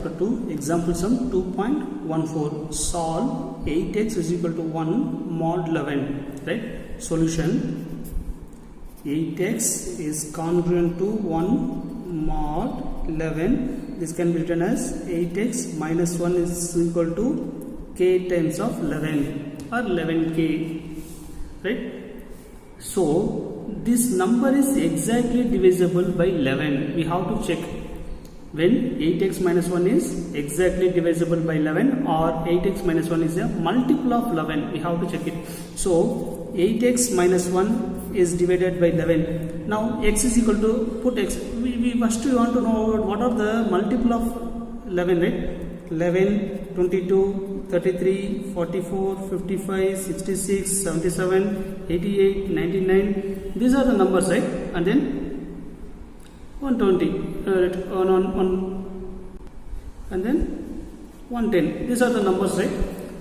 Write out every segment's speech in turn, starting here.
chapter 2, example sum 2.14. Solve 8x is equal to 1 mod 11. Right? Solution: 8x is congruent to 1 mod 11. This can be written as 8x minus 1 is equal to k times of 11 or 11k. Right? So this number is exactly divisible by 11. We have to check when 8x minus 1 is exactly divisible by 11 or 8x minus 1 is a multiple of 11. We have to check it. So 8x minus 1 is divided by 11. Now x is equal to, put x, we first want to know what are the multiple of 11, right? 11, 22, 33, 44, 55, 66, 77, 88, 99. These are the numbers, right? And then 120, and then 110. These are the numbers, right?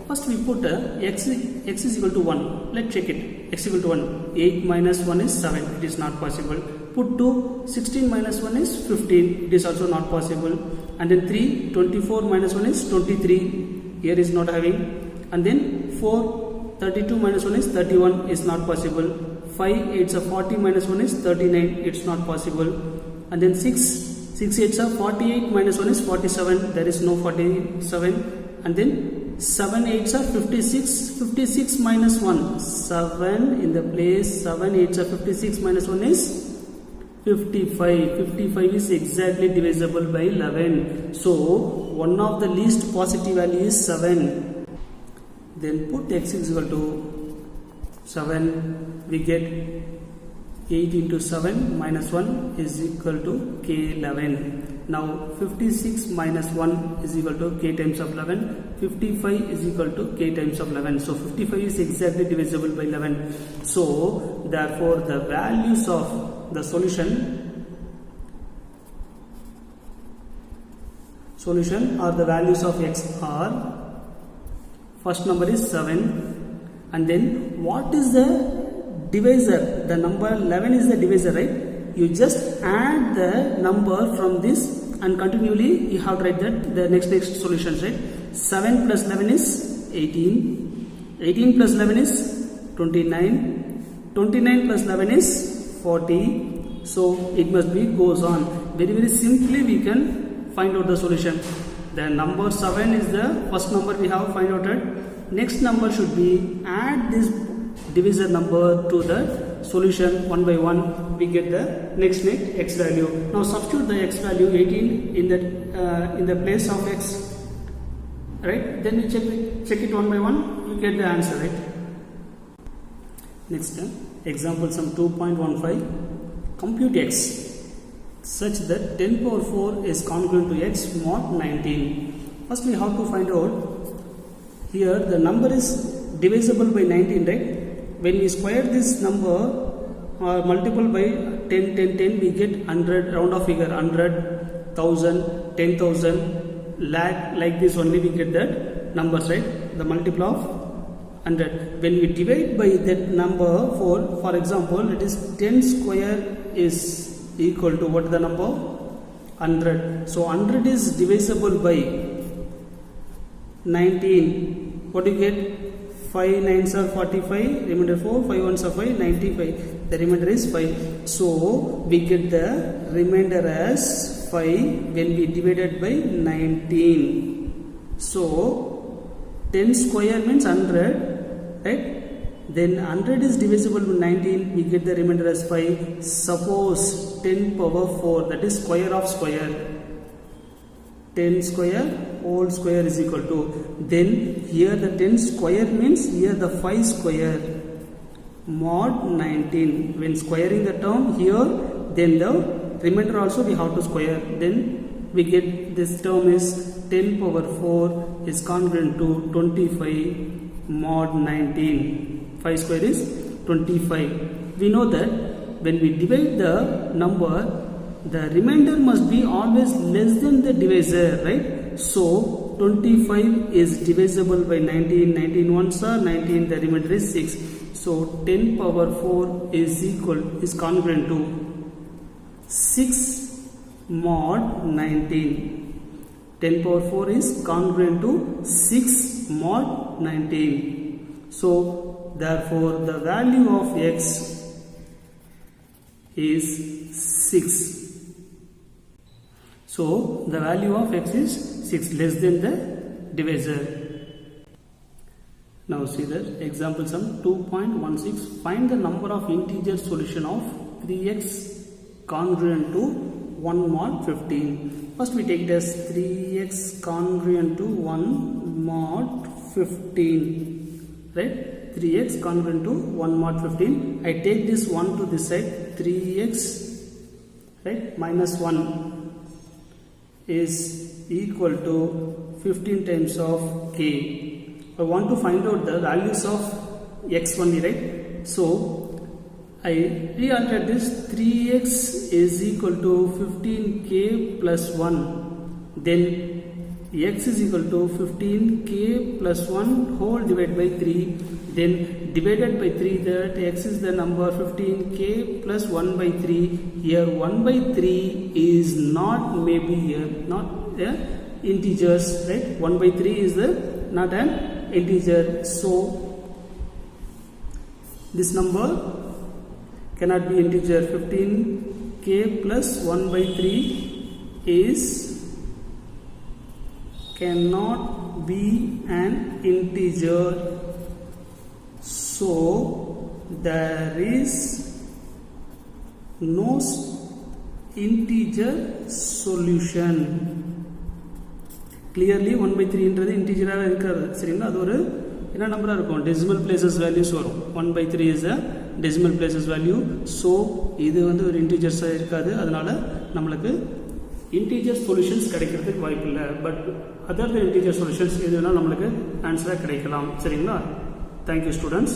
First we put x is equal to 1. Let's check it. X equal to 1. 8 minus 1 is 7. It is not possible. Put 2. 16 minus 1 is 15. It is also not possible. And then 3. 24 minus 1 is 23. Here is not having. And then 4. 32 minus 1 is 31. Is not possible. 5. 8 is 40 minus 1 is 39. It's not possible. And then 6 8s are 48 minus 1 is 47. There is no 47. And then 7 8s are 56. 56 minus 1. 7 in the place. 7 8s are 56 minus 1 is 55. 55 is exactly divisible by 11. So one of the least positive value is 7. Then put x is equal to 7. We get 8 into 7 minus 1 is equal to k11. Now 56 minus 1 is equal to k times of 11. 55 is equal to k times of 11. So 55 is exactly divisible by 11. So therefore the values of the solution or the values of x are, first number is 7, and then what is the divisor? The number 11 is the divisor, right? You just add the number from this and continually you have to write that the next solutions, right? 7 plus 11 is 18. 18 plus 11 is 29. 29 plus 11 is 40. So it must be goes on. Very simply we can find out the solution. The number 7 is the first number we have find out it. Next number should be add this divisor number to the solution one by one. We get the next x value. Now substitute the x value 18 in the place of x, right? Then we check it one by one. You get the answer, right? Next example sum 2.15. Compute x such that 10 power 4 is congruent to x mod 19. First we have to find out here the number is divisible by 19, right? When we square this number or multiple by 10, 10, 10, we get 100, round of figure, 100, 1000, 10,000, lakh, like this only we get that numbers, right? The multiple of 100. When we divide by that number 4, for example, it is 10 square is equal to what is the number? 100. So 100 is divisible by 19. What do you get? 5 9s are 45, remainder 4, 5 1s are 5, 95. The remainder is 5. So we get the remainder as 5 when we divided by 19. So 10 square means 100, right? Then 100 is divisible by 19, we get the remainder as 5. Suppose 10 power 4, that is square of square. 10 square whole square is equal to, then here the 10 square means here the 5 square mod 19. When squaring the term here, then the remainder also we have to square. Then we get this term is 10 power 4 is congruent to 25 mod 19. 5 square is 25. We know that when we divide the number, the remainder must be always less than the divisor, right? So 25 is divisible by 19. 19 ones are 19. The remainder is 6. So 10 power 4 is congruent to 6 mod 19. 10 power 4 is congruent to 6 mod 19. So therefore the value of x is 6. So the value of x is 6 less than the divisor. Now see the example sum 2.16. Find the number of integer solution of 3x congruent to 1 mod 15. First we take it as 3x congruent to 1 mod 15. Right? 3x congruent to 1 mod 15. I take this 1 to this side. 3x, right, minus 1 is equal to 15 times of k. I want to find out the values of x only, right? So I reordered this. 3x is equal to 15k plus 1. Then x is equal to 15k plus 1 whole divided by 3. Then divided by 3, that x is the number 15k plus 1 by 3. Here 1 by 3 is not maybe here, not integers, right? 1 by 3 is the not an integer. So this number cannot be integer. 15k plus 1 by 3 is cannot be an integer. So there is no integer solution. Clearly 1 by 3 என்றது இன்டிஜராக இருக்காது. சரிங்களா? அது ஒரு என்ன நம்பரா இருக்கும்? Decimal places values வரும். 1 by 3 is a decimal places value. So இது வந்து ஒரு இன்டிஜர்ஸாக இருக்காது. அதனால நம்மளுக்கு இன்டிஜர் சொல்யூஷன்ஸ் கிடைக்கிறதுக்கு வாய்ப்பு இல்லை. பட் அதர் இன்டிஜர் சொல்யூஷன்ஸ் எதுனா நம்மளுக்கு ஆன்சராக கிடைக்கலாம். சரிங்களா? Thank you students.